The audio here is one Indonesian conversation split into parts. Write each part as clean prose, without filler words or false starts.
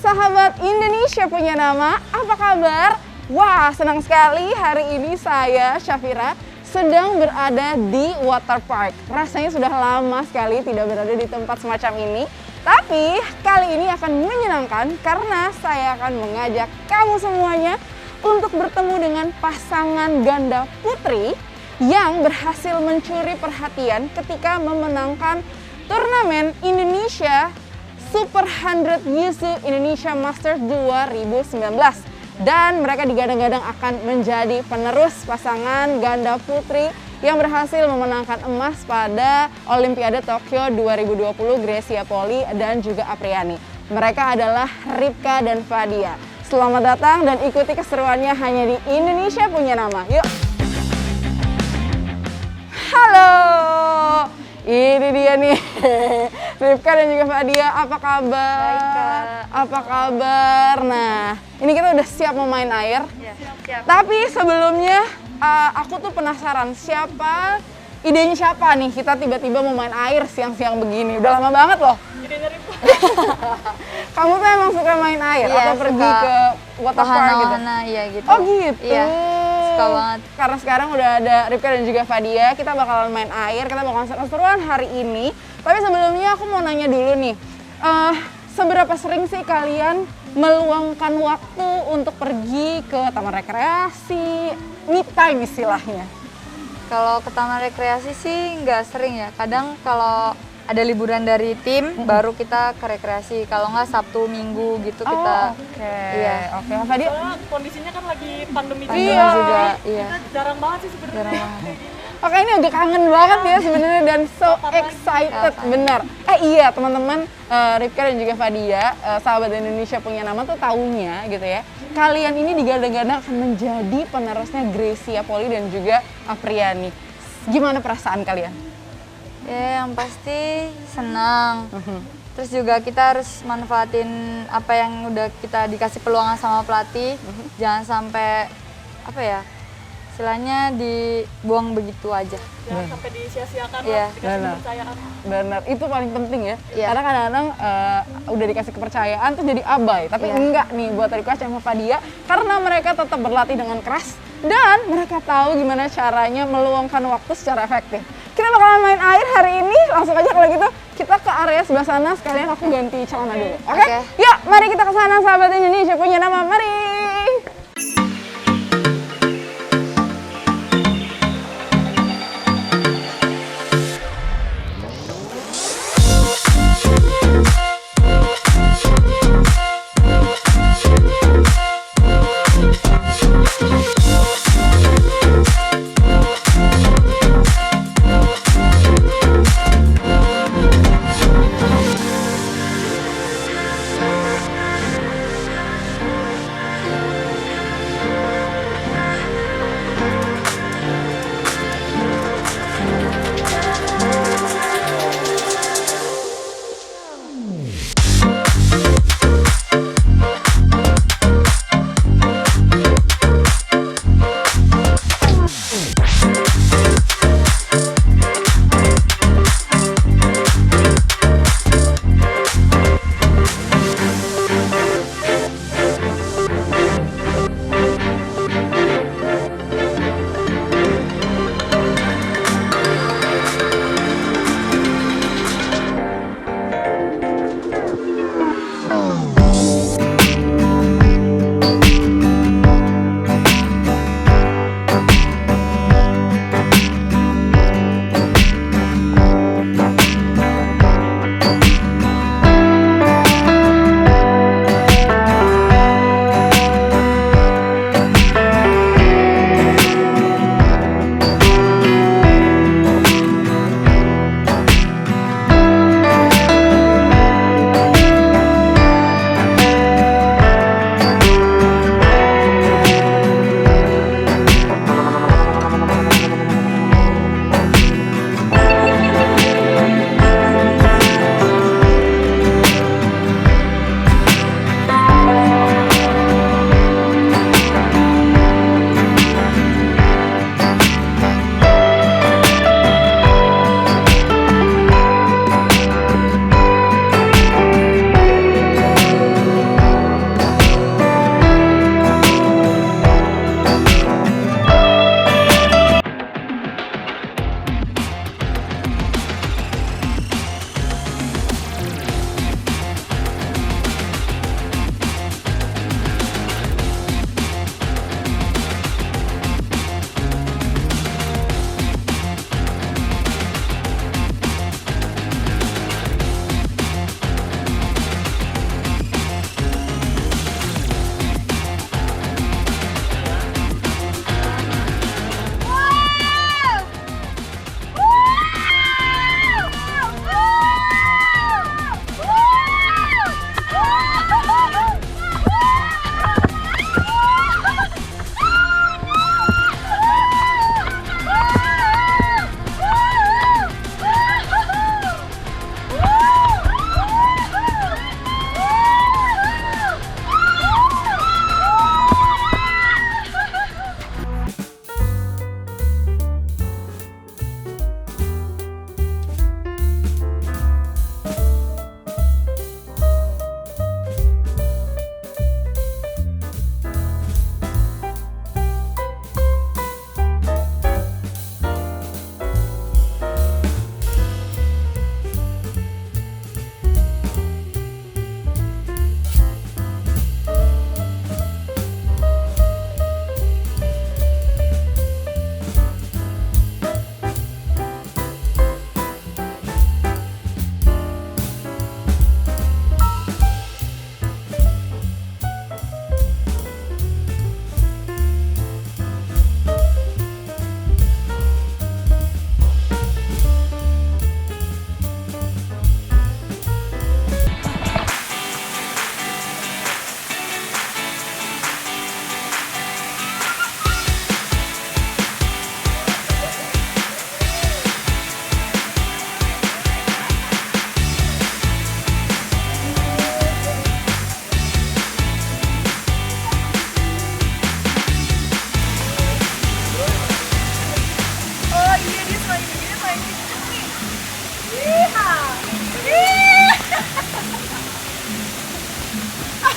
sahabat Indonesia punya nama, apa kabar? Wah, senang sekali hari ini saya, Syafira, sedang berada di water park. Rasanya sudah lama sekali tidak berada di tempat semacam ini. Tapi kali ini akan menyenangkan karena saya akan mengajak kamu semuanya untuk bertemu dengan pasangan ganda putri yang berhasil mencuri perhatian ketika memenangkan turnamen Indonesia Super 100 Yusu Indonesia Masters 2019. Dan mereka digadang-gadang akan menjadi penerus pasangan ganda putri yang berhasil memenangkan emas pada Olimpiade Tokyo 2020 Grecia Poli dan juga Apriani. Mereka adalah Ripka dan Fadia. Selamat datang dan ikuti keseruannya hanya di Indonesia Punya Nama. Yuk! Halo! Ini dia nih, Ripka dan juga Fadia, apa kabar? Baik, Kak. Apa kabar? Nah, ini kita udah siap mau main air. Ya, siap. Tapi sebelumnya, aku tuh penasaran idenya siapa nih kita tiba-tiba mau main air siang-siang begini. Udah lama banget loh. Idenya Ripka. Kamu tuh emang suka main air Iya, atau pergi suka. ke water park gitu? Wahana, iya gitu. Oh gitu? Iya, suka banget. Karena sekarang udah ada Ripka dan juga Fadia, kita bakalan main air, kita bakalan seru-seruan hari ini. Tapi sebelumnya aku mau nanya dulu nih, seberapa sering sih kalian meluangkan waktu untuk pergi ke taman rekreasi, me time istilahnya? Kalau ke taman rekreasi sih nggak sering ya. Kadang kalau ada liburan dari tim, baru kita ke rekreasi. Kalau nggak Sabtu, Minggu gitu kita. Oke. Iya. Oke, Fadia? Soalnya kondisinya kan lagi pandemi Pandemi Iya. juga, iya. Kita jarang banget sih sebenarnya. Jarang banget. Oke, ini agak kangen banget ya sebenarnya dan so excited, benar. Iya teman-teman, Ripka dan juga Fadia, sahabat Indonesia Punya Nama tuh taunya gitu ya. Kalian ini digadang-gadang akan menjadi penerusnya Grecia Poli dan juga Apriani. Gimana perasaan kalian? Ya, yang pasti senang. Terus juga kita harus manfaatin apa yang udah kita dikasih peluang sama pelatih. Jangan sampai istilahnya dibuang begitu aja. Jangan sampai disia-siakan Iya. lah, dikasih Benar. kepercayaan. Benar, itu paling penting ya. Iya. Karena kadang-kadang udah dikasih kepercayaan tuh jadi abai. Tapi Iya. enggak nih buat Ripka sama Fadia, karena mereka tetap berlatih dengan keras dan mereka tahu gimana caranya meluangkan waktu secara efektif. Kita bakalan main air hari ini, langsung aja kalau gitu kita ke area sebelah sana, sekalian aku ganti celana dulu. Oke? Oke. Yuk, mari kita ke sana sahabat Indonesia Punya Nama. Mari!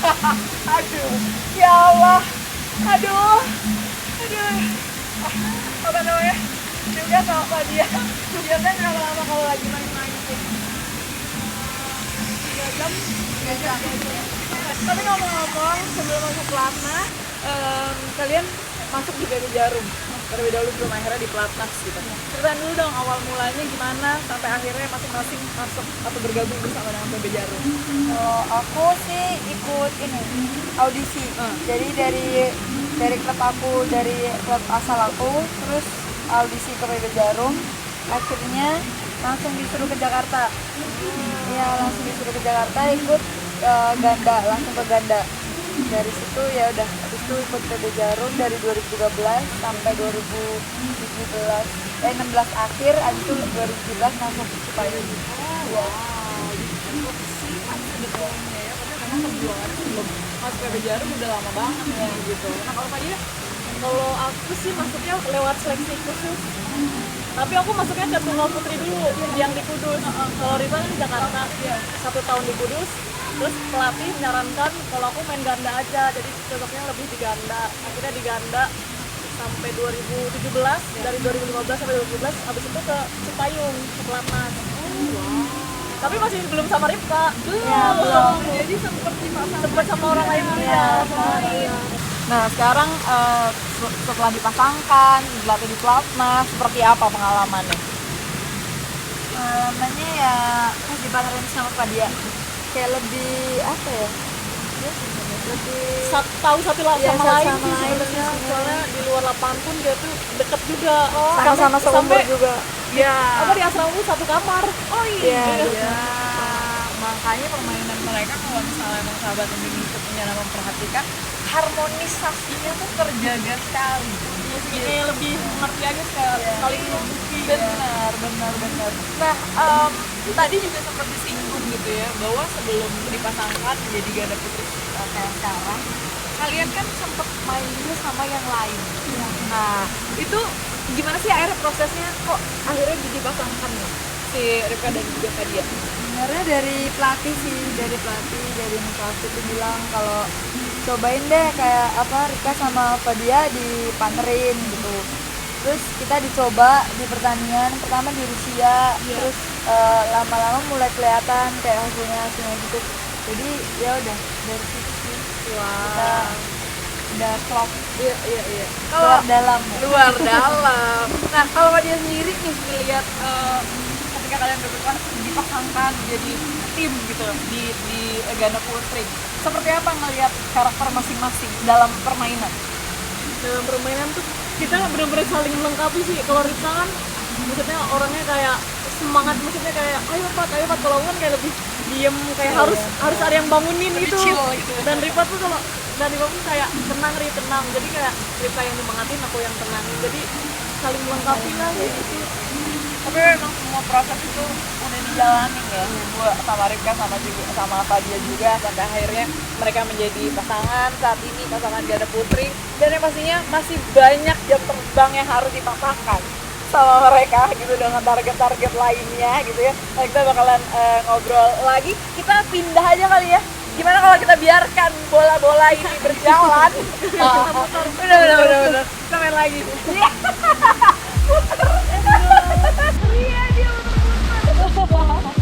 Aduh, ya Allah. Aduh. Apa namanya? Juga sama Pak dia. Biasanya berapa lama kalau lagi main-main sih? 3 jam. Tapi ngomong-ngomong, sebelum masuk pelatnas, kalian masuk di PB Jarum. Terlebih dahulu belum akhirnya di pelatnas gitu. Ceritain dulu dong awal mulanya gimana sampai akhirnya masing-masing masuk atau bergabung bersama dengan PB Jarum. Kalau aku sih ikut ini audisi. Jadi dari klub aku, dari klub asal aku, terus audisi ke PB Jarum. Akhirnya langsung disuruh ke Jakarta. Iya, langsung disuruh ke Jakarta ikut ganda, langsung ke ganda. Dari situ ya udah, habis itu ikut PB Jarum dari 2013 sampai 16 akhir, habis itu 2017 langsung ke Cipayung. Iya. Sebetulnya ya, tapi memang perjuangannya sebelum masuk PB Jarum udah lama banget ya gitu. Nah kalau Pak dia, kalau aku sih masuknya lewat seleksi khusus. Tapi aku masuknya ke Tunggal Putri dulu, yang di Kudus. Kalau Rita kan di Jakarta, 1 tahun di Kudus. Terus pelatih menyarankan kalau aku main ganda aja, jadi cocoknya lebih di ganda. Akhirnya di ganda sampai 2017, dari 2015 sampai 2017, habis itu ke Cipayung, ke pelatnas. Tapi masih belum sama Rifka. Belum. Jadi sempat sama orang lain dulu ya. Nah sekarang setelah dipasangkan, dilatih di pelatnas, seperti apa pengalamannya? Pengalamannya ya pas dipamerin sama Pak Dia, kayak lebih apa ya? Lebih Tahu satu sama Iya, satu lain sama sih lain sebenarnya. sih. Soalnya di luar lapangan pun dia tuh deket juga. sama-sama seumur juga. Iya. Apa di asrama lu satu kamar? Oh Iya. Ya, makanya permainan mereka kalau misalnya emang sahabat Indonesia punya nama memperhatikan, harmonisasinya tuh terjaga sekali. Kayak lebih mengerti aja saling melengkapi. Benar. Nah, tadi juga sempat disinggung gitu ya, bahwa sebelum dipasangkan menjadi ganda putri kayak sekarang, kalian kan sempat main juga sama yang lain. Nah, itu gimana sih akhirnya prosesnya kok akhirnya jadi pasangkan nih si Rifka dan juga Fadia? Sebenarnya dari pelatih sih, dari Nicholas itu bilang kalau cobain deh kayak apa Rika sama Fadia dipamerin gitu. Terus kita dicoba di pertandingan pertama di Rusia, terus lama-lama mulai kelihatan kayak hasilnya gitu. Jadi ya udah dari situ sih kita udah klop. Iya. Luar dalam. Luar dalam. Nah, kalau Fadia sendiri nih ngelihat ketika kalian berdua dipasangkan jadi tim gitu di ganda putri, seperti apa ngelihat karakter masing-masing dalam permainan? Dalam permainan tuh kita benar-benar saling melengkapi sih. Kalau Rita kan maksudnya orangnya kayak semangat, maksudnya kayak ayo Pat, kalau aku kan kayak lebih diem, kayak harus ada yang bangunin Lebih gitu. chill gitu. Dan Rifat tuh kalau dari bangun kayak tenang, jadi kayak Rifat yang nyemangatin, aku yang tenangin, jadi saling melengkapi lah kayak gitu. Tapi memang semua proses itu udah dijalanin ya, gue sama Rifka sama Fadia juga sampai akhirnya mereka menjadi pasangan saat ini, pasangan ganda putri, dan yang pastinya masih banyak jam terbang yang harus dipatahkan sama mereka gitu dengan target-target lainnya gitu ya. Nah, kita bakalan ngobrol lagi, kita pindah aja kali ya. Gimana kalau kita biarkan bola-bola ini berjalan? Bener. Kita main lagi. Iya, dia muter-muter.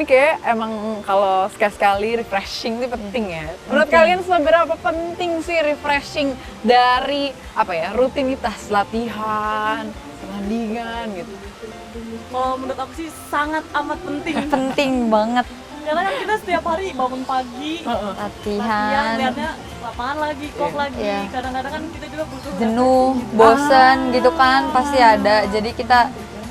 kayak emang kalau sekali-sekali refreshing itu penting ya. Menurut kalian seberapa penting sih refreshing dari apa ya, rutinitas latihan, pertandingan gitu? Kalau menurut aku sih sangat amat penting. Penting banget. Karena kan kita setiap hari bangun pagi, latihan, Latihan, lihatnya lapangan lagi, kok lagi. Iya. Kadang-kadang kan kita juga butuh jenuh, bosen gitu kan pasti ada. Jadi kita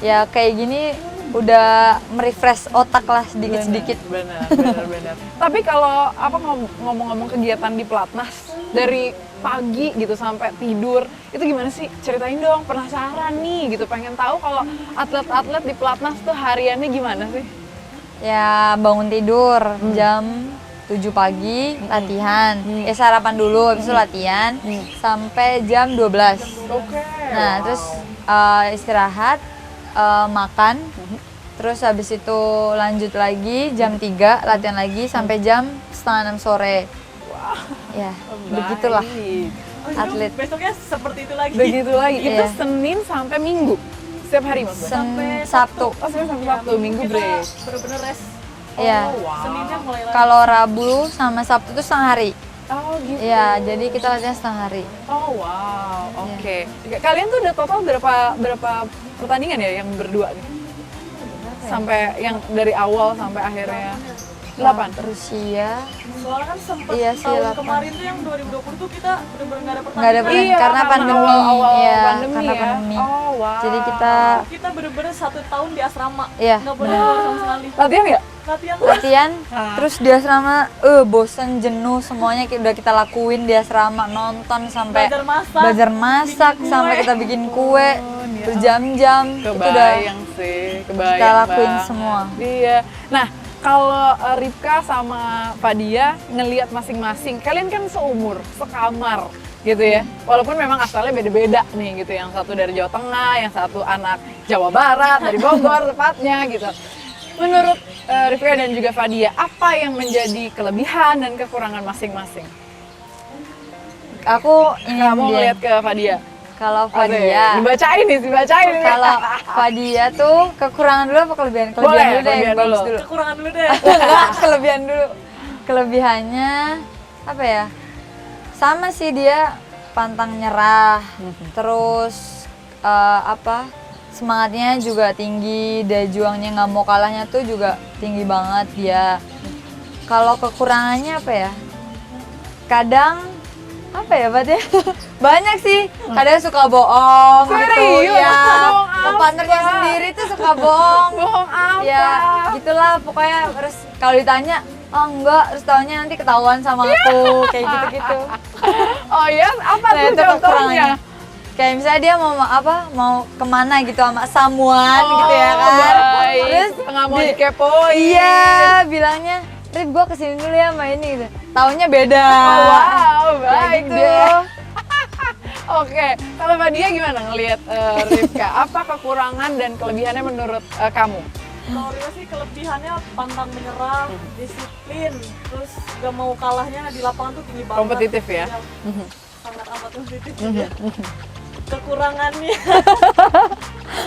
ya kayak gini udah merefresh otak lah sedikit-sedikit. Benar. Tapi kalau apa ngomong-ngomong kegiatan di Pelatnas dari pagi gitu sampai tidur itu gimana sih? Ceritain dong, penasaran nih gitu, pengen tahu kalau atlet-atlet di Pelatnas tuh hariannya gimana sih? Ya bangun tidur jam 7 pagi latihan. Ya sarapan dulu habis itu latihan sampai jam 12. Oke. Nah, terus istirahat, makan. Terus habis itu lanjut lagi jam 3 latihan lagi sampai jam setengah 6 sore. Ya, begitulah atlet. Besoknya seperti itu lagi. Begitu lagi. Itu Iya. Senin sampai Minggu. Setiap hari maksudnya. Sampai Sabtu. Oh, Senin sampai Sabtu, Minggu Kita break. bener-bener rest. Iya. Oh, wow. Seninnya mulai lagi. Kalau Rabu sama Sabtu itu setengah hari. Oh, gitu. Iya, jadi kita latihan setengah hari. Oh, wow. Oke. Kalian tuh udah total berapa pertandingan ya yang berdua nih? Sampai yang dari awal sampai akhirnya 8. Rusia. Soalnya kan sempet Iya sih, tahun 8. kemarin tuh yang 2020 tuh kita bener-bener nggak ada Nggak ada pertandingan. pertandingan. Iya, Karena pandemi. awal Iya, pandemi karena ya. pandemi. Oh, wow. Jadi kita Kita bener-bener 1 tahun di asrama. Iya. Nggak boleh keluar sama sekali. latihan nggak? Latihan latihan, terus di asrama bosen, jenuh, semuanya udah kita lakuin di asrama, nonton sampai belajar masak, bikin sampai kue. kita bikin kue berjam-jam. Itu udah Kebayang sih, kebayang kita lakuin banget. semua. Iya. Nah, kalau Ripka sama Fadia ngelihat masing-masing, kalian kan seumur, sekamar gitu ya. Walaupun memang asalnya beda-beda nih gitu. Yang satu dari Jawa Tengah, yang satu anak Jawa Barat, dari Bogor tepatnya gitu. Menurut Ripka dan juga Fadia, apa yang menjadi kelebihan dan kekurangan masing-masing? Aku ingin Kamu dia. ngeliat ke Fadia. Kalau Oke, Fadia, dibacain nih. kalau Fadia tuh kekurangan dulu apa kelebihan? Boleh, Kelebihan dulu deh, kelebihan yang bagus dulu. dulu. kekurangan dulu deh. Enggak, kelebihan dulu. Kelebihannya apa ya? Sama sih, dia pantang nyerah. Terus semangatnya juga tinggi, daya juangnya nggak mau kalahnya tuh juga tinggi banget dia. Kalau kekurangannya apa ya? Kadang apa ya, Bat ya? Banyak sih. Kadang suka bohong gitu Serius? ya. Bohong Ke apa? partnernya sendiri tuh suka bohong. Bohong apa? Ya, gitulah pokoknya. Terus kalau ditanya, oh enggak, terus taunya nanti ketahuan sama aku, kayak gitu-gitu. Oh ya, apa Nah, tuh itu contohnya? kekurangannya. Kayak misalnya dia mau kemana gitu sama someone gitu ya kan. Baik. Terus nggak mau dikepoin. iya, bilangnya, Rip gua kesini dulu ya main ini gitu. Taunya beda. Oh, wow, baik Kayak gitu. tuh. Oke, kalau Mbak Dia gimana ngelihat Ripka? Apa kekurangan dan kelebihannya menurut kamu? Kalau Rio sih kelebihannya pantang menyerah, disiplin, terus gak mau kalahnya di lapangan tuh tinggi banget. Kompetitif ya? Sangat amat kompetitif ya. Kekurangannya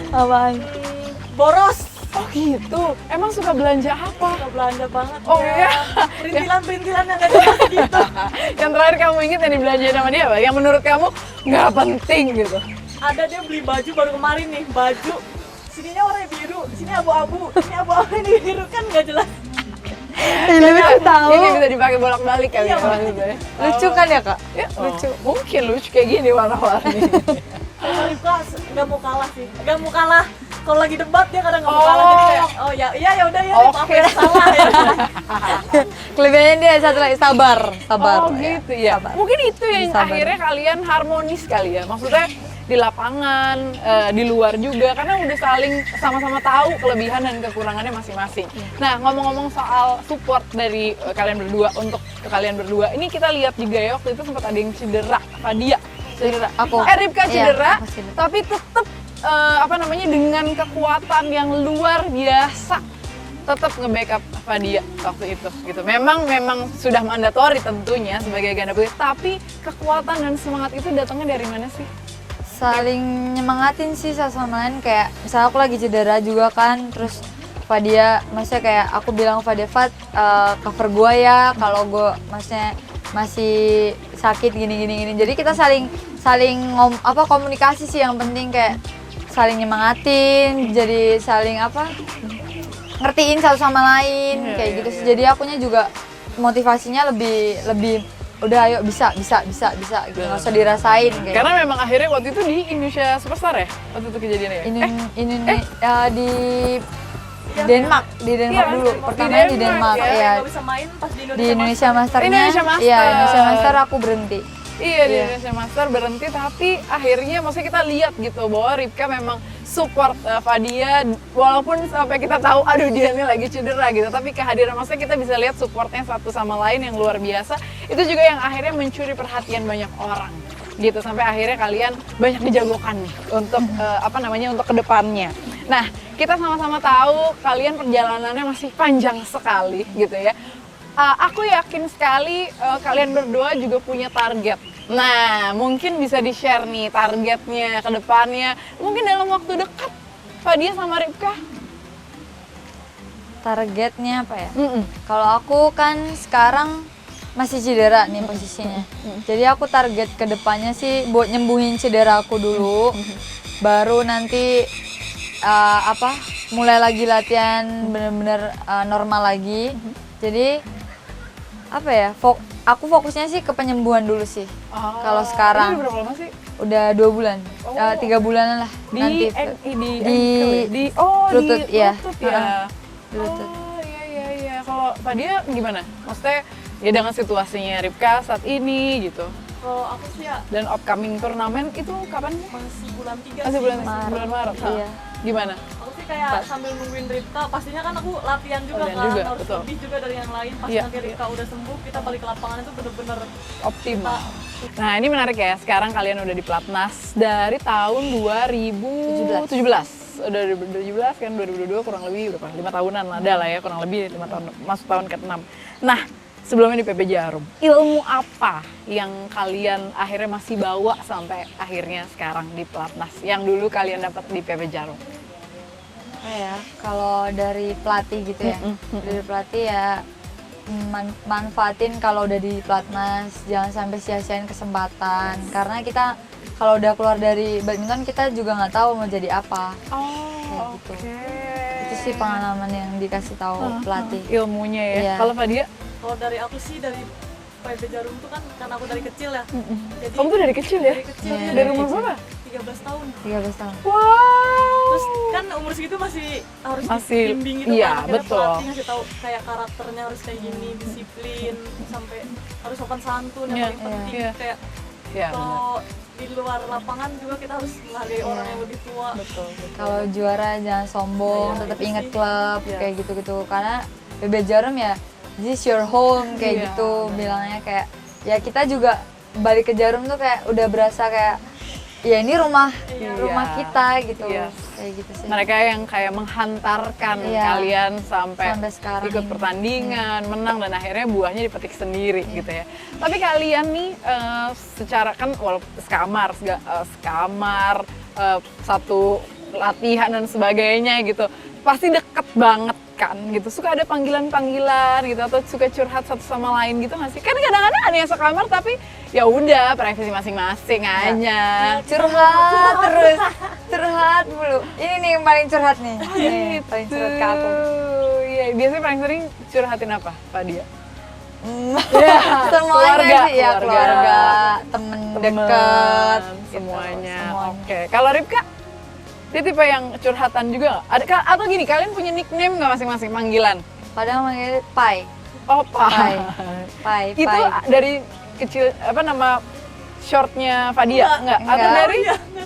Apaan? boros. Oh gitu, emang suka belanja apa? Suka belanja banget. Oh ya. iya? Perintilan-perintilan yang gak jelas gitu. Yang terakhir kamu ingat yang dibelanjain sama dia apa? Yang menurut kamu nggak penting gitu? Ada dia beli baju baru kemarin nih, baju sininya warna biru, sini abu-abu, ini abu-abu, ini biru, kan nggak jelas. Lebih tahu. Ini bisa dipakai bolak-balik kali ya maksudnya. Lucu kan ya, Kak? Ya, lucu. Mungkin lucu kayak gini warna-warni. Kalau Ripka nggak mau kalah sih, nggak mau kalah. Kalau lagi debat dia kadang nggak mau kalah, jadi kayak oh ya ya udah ya, Rip, aku yang salah ya. Kelebihannya dia satu lagi, sabar. Oh gitu ya. Mungkin itu yang Sabar. akhirnya kalian harmonis kali ya. Maksudnya di lapangan, di luar juga, karena udah saling sama-sama tahu kelebihan dan kekurangannya masing-masing. Nah, ngomong-ngomong soal support dari kalian berdua untuk ke kalian berdua, ini kita lihat juga ya waktu itu sempat ada yang cedera, Fadia cedera. Aku. Ripka cedera, Iya, aku cedera. tapi tetap dengan kekuatan yang luar biasa tetap nge-backup Fadia waktu itu gitu. Memang sudah mandatori tentunya sebagai ganda putri, tapi kekuatan dan semangat itu datangnya dari mana sih? Saling nyemangatin sih satu sama lain, kayak misalnya aku lagi cedera juga kan, terus Fadia, maksudnya kayak aku bilang Fadia, cover gue ya kalau gue maksudnya masih sakit gini. Jadi kita saling komunikasi sih yang penting, kayak saling nyemangatin, jadi saling ngertiin satu sama lain kayak gitu sih. Jadi akunya juga motivasinya lebih udah ayo bisa gitu, nggak usah dirasain kayak. Karena memang akhirnya waktu itu di Indonesia Superstar ya waktu itu kejadiannya ya. Di Denmark dulu. Pertamanya di Denmark ya. ya. Nggak bisa main pas di Di Indonesia Masternya. Indonesia Master. Iya, Indonesia Master aku berhenti. Iya, di Indonesia Master berhenti, tapi akhirnya maksudnya kita lihat gitu bahwa Ripka memang support Fadia, walaupun sampai kita tahu aduh dia ini lagi cedera gitu, tapi kehadiran maksudnya kita bisa lihat supportnya satu sama lain yang luar biasa. Itu juga yang akhirnya mencuri perhatian banyak orang gitu, sampai akhirnya kalian banyak dijagokan nih untuk untuk kedepannya. Nah, kita sama-sama tahu kalian perjalanannya masih panjang sekali gitu ya. Aku yakin sekali kalian berdua juga punya target. Nah, mungkin bisa di-share nih targetnya ke depannya. Mungkin dalam waktu dekat, Fadia sama Ripka. Targetnya apa ya? Kalau aku kan sekarang masih cedera nih posisinya. Jadi aku target ke depannya sih buat nyembuhin cedera aku dulu. Baru nanti mulai lagi latihan bener-bener normal lagi. Jadi aku fokusnya sih ke penyembuhan dulu sih. Kalau sekarang. Ini udah berapa lama sih? Udah 2 bulan, 3 bulanan lah. Di lutut, ya. Di lutut. Oh iya. Kalau Fadia gimana? Maksudnya ya dengan situasinya Ripka saat ini gitu. Kalau aku sih ya Dan upcoming turnamen itu kapan? masih bulan 3 Masih sih. bulan Maret. Iya. Gimana? Aku sih kayak sambil nungguin Ripka, pastinya kan aku latihan juga Latihan kan, juga, harus betul. lebih juga dari yang lain. Pas Iya, nanti Ripka udah sembuh, kita balik ke lapangan itu bener-bener Optimal. Nah, ini menarik ya. Sekarang kalian udah di Platnas dari tahun 2017. Udah 2017 kan, 2022 kurang lebih berapa? 5 tahunan lah, ada lah ya, kurang lebih 5 tahun, masuk tahun ke-6. Nah, sebelumnya di PB Jarum, ilmu apa yang kalian akhirnya masih bawa sampai akhirnya sekarang di Platnas yang dulu kalian dapat di PB Jarum? Kalau dari pelatih gitu ya, dari pelatih ya manfaatin kalau udah di Platnas, jangan sampai sia-siain kesempatan. Karena kita kalau udah keluar dari badminton kita juga nggak tahu mau jadi apa. Oh, gitu. Itu sih pengalaman yang dikasih tahu pelatih. Ilmunya ya. Iya. Kalau Fadia? kalau dari aku sih dari PB Jarum tuh kan karena aku dari kecil ya. Jadi Kamu tuh dari kecil ya? dari kecil Iya, ya, Dari umur berapa? 13 tahun. 13 tahun. Wow. Terus kan umur segitu masih harus Masih, dibimbing gitu iya, kan. Akhirnya betul. pelatih ngasih tahu kayak karakternya harus kayak gini, disiplin, sampai harus sopan santun yang Iya, paling penting. iya. Kayak Ya, benar. kalau di luar lapangan juga kita harus menghargai orang yang lebih tua. Betul. Kalau juara jangan sombong, Iya, tetap itu ingat sih. klub Iya. kayak gitu-gitu. Karena PB Jarum ya, this is your home kayak Iya, gitu bilangnya, kayak ya kita juga balik ke Jarum tuh kayak udah berasa kayak ya ini rumah Iya. kita gitu. Yes. Kayak gitu sih. Mereka yang kayak menghantarkan Iya. kalian sampai sekarang ikut ini. pertandingan, menang, dan akhirnya buahnya dipetik sendiri gitu ya. Tapi kalian nih secara kan walaupun sekamar, satu latihan dan sebagainya gitu, pasti deket banget kan gitu. Suka ada panggilan-panggilan gitu atau suka curhat satu sama lain gitu nggak sih? Kan kadang-kadang ada yang sekamar tapi ya udah privasi masing-masing aja. Curhat mulu. Ini nih yang paling curhat nih. Nih, paling curhat ke aku. Iya, biasanya paling sering curhatin apa, Pak Dia? Semuanya sih ya, keluarga, temen deket, semuanya. Semuanya. Oke, kalau Ripka, dia tipe yang curhatan juga nggak? Atau gini, kalian punya nickname nggak masing-masing panggilan? Padahal manggil Pai. Oh, Pai. Pai. Itu dari kecil apa nama shortnya Fadia? Enggak. Atau Enggak. dari?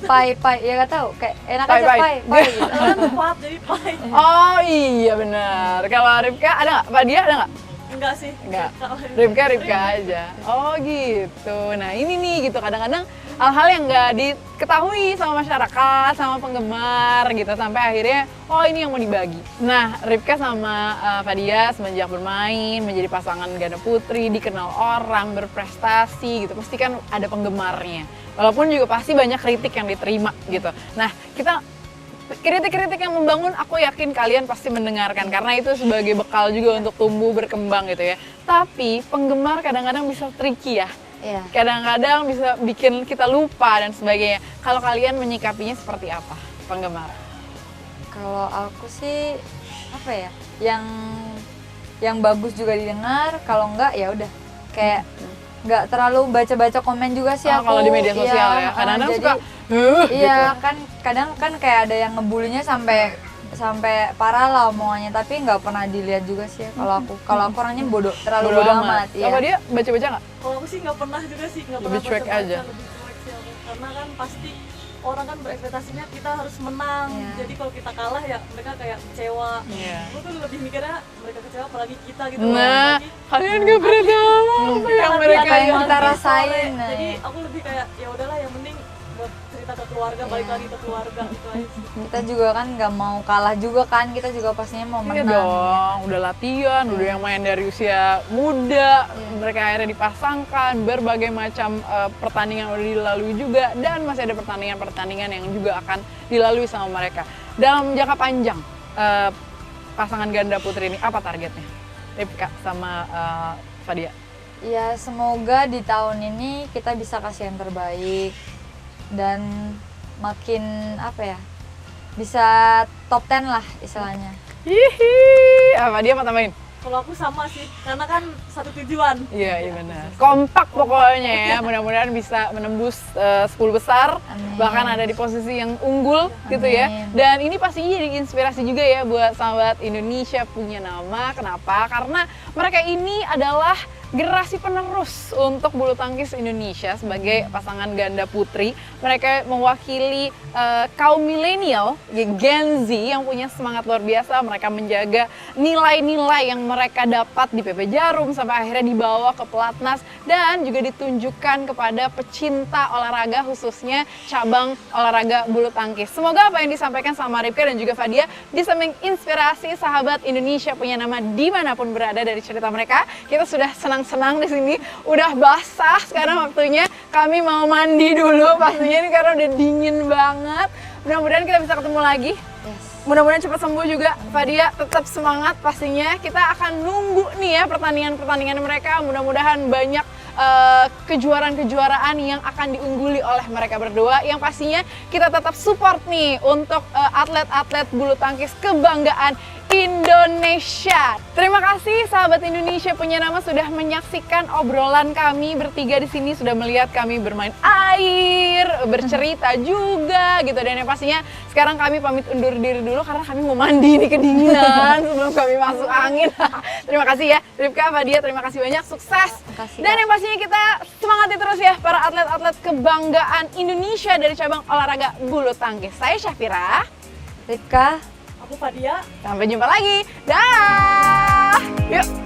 Pai, ya nggak tahu, kayak enak Pai, aja Pai. Pai gitu. Kan tepat jadi pai. Oh iya benar. Kalau Ripka ada nggak? Fadia ada nggak? Enggak sih. Enggak. Kalau Ripka aja. Oh gitu. Nah ini nih gitu, kadang-kadang hal-hal yang nggak diketahui sama masyarakat, sama penggemar gitu, sampai akhirnya oh ini yang mau dibagi. Nah Ripka sama Fadia semenjak bermain menjadi pasangan ganda putri, dikenal orang, berprestasi gitu, pasti kan ada penggemarnya. Walaupun juga pasti banyak kritik yang diterima gitu. Nah kita kritik-kritik yang membangun aku yakin kalian pasti mendengarkan karena itu sebagai bekal juga untuk tumbuh berkembang gitu ya. Tapi penggemar kadang-kadang bisa tricky ya. Iya. Kadang-kadang bisa bikin kita lupa dan sebagainya. Kalau kalian menyikapinya seperti apa, penggemar? Kalau aku sih apa ya? Yang bagus juga didengar, kalau enggak ya udah kayak nggak terlalu baca-baca komen juga sih aku. Kalau di media sosial ya, kadang-kadang jadi, suka iya gitu. kan kadang kan kayak ada yang ngebulinya sampai parah lah omongannya, tapi nggak pernah dilihat juga sih kalau aku orangnya terlalu bodoh amat. Iya. Apa dia baca-baca nggak? Kalau aku sih nggak pernah juga sih, nggak Lebih pernah cuek baca-baca, aja. lebih cuek sih aku. Karena kan pasti orang kan berekspektasinya kita harus menang. Iya. Jadi kalau kita kalah ya mereka kayak kecewa. Iya. Aku tuh lebih mikirnya mereka kecewa apalagi kita gitu. Nah, Apalagi kalian nggak pernah tahu apa yang mereka apa yang kita lagi rasain, sore. nah, Jadi iya. aku lebih kayak ya udahlah yang penting buat cerita ke keluarga, balik lagi ke keluarga gitu aja sih. Kita juga kan nggak mau kalah juga kan, kita juga pastinya mau Iya menang. dong, udah latihan, udah yang main dari usia muda, mereka akhirnya dipasangkan, berbagai macam pertandingan udah dilalui juga, dan masih ada pertandingan-pertandingan yang juga akan dilalui sama mereka. Dalam jangka panjang, pasangan ganda putri ini apa targetnya? Ripka sama Fadia. Ya semoga di tahun ini kita bisa kasih yang terbaik dan makin apa ya, bisa top 10 lah istilahnya. Hihi, apa dia mau tambahin? Kalau aku sama sih, karena kan satu tujuan. Iya benar. Kompak pokoknya ya, mudah-mudahan bisa menembus 10 besar, Amin. bahkan ada di posisi yang unggul gitu ya. Amin. Dan ini pastinya jadi inspirasi juga ya buat sahabat Indonesia punya nama. Kenapa? Karena mereka ini adalah generasi penerus untuk bulu tangkis Indonesia sebagai pasangan ganda putri. Mereka mewakili kaum milenial, Gen Z yang punya semangat luar biasa. Mereka menjaga nilai-nilai yang mereka dapat di PP Jarum sampai akhirnya dibawa ke pelatnas dan juga ditunjukkan kepada pecinta olahraga khususnya cabang olahraga bulu tangkis. Semoga apa yang disampaikan sama Ripka dan juga Fadia bisa menginspirasi sahabat Indonesia punya nama dimanapun berada dari cerita mereka. Kita sudah senang-senang di sini, udah basah. Sekarang waktunya kami mau mandi dulu pastinya ini karena udah dingin banget. Mudah-mudahan kita bisa ketemu lagi. Yes. Mudah-mudahan cepat sembuh juga. Fadia tetap semangat pastinya. Kita akan nunggu nih ya pertandingan-pertandingan mereka. Mudah-mudahan banyak kejuaraan-kejuaraan yang akan diungguli oleh mereka berdua. Yang pastinya kita tetap support nih untuk atlet-atlet bulu tangkis kebanggaan Indonesia. Terima kasih sahabat Indonesia punya nama sudah menyaksikan obrolan kami bertiga di sini, sudah melihat kami bermain air, bercerita juga gitu, dan yang pastinya sekarang kami pamit undur diri dulu karena kami mau mandi nih kedinginan sebelum kami masuk angin. Terima kasih ya Ripka, Fadia, terima kasih banyak, sukses. Makasih, Dan Kak. yang pastinya kita semangati terus ya para atlet-atlet kebanggaan Indonesia dari cabang olahraga bulu tangkis. Saya Syafira. Ripka. Aku Fadia. Sampai jumpa lagi. Dah. Yuk.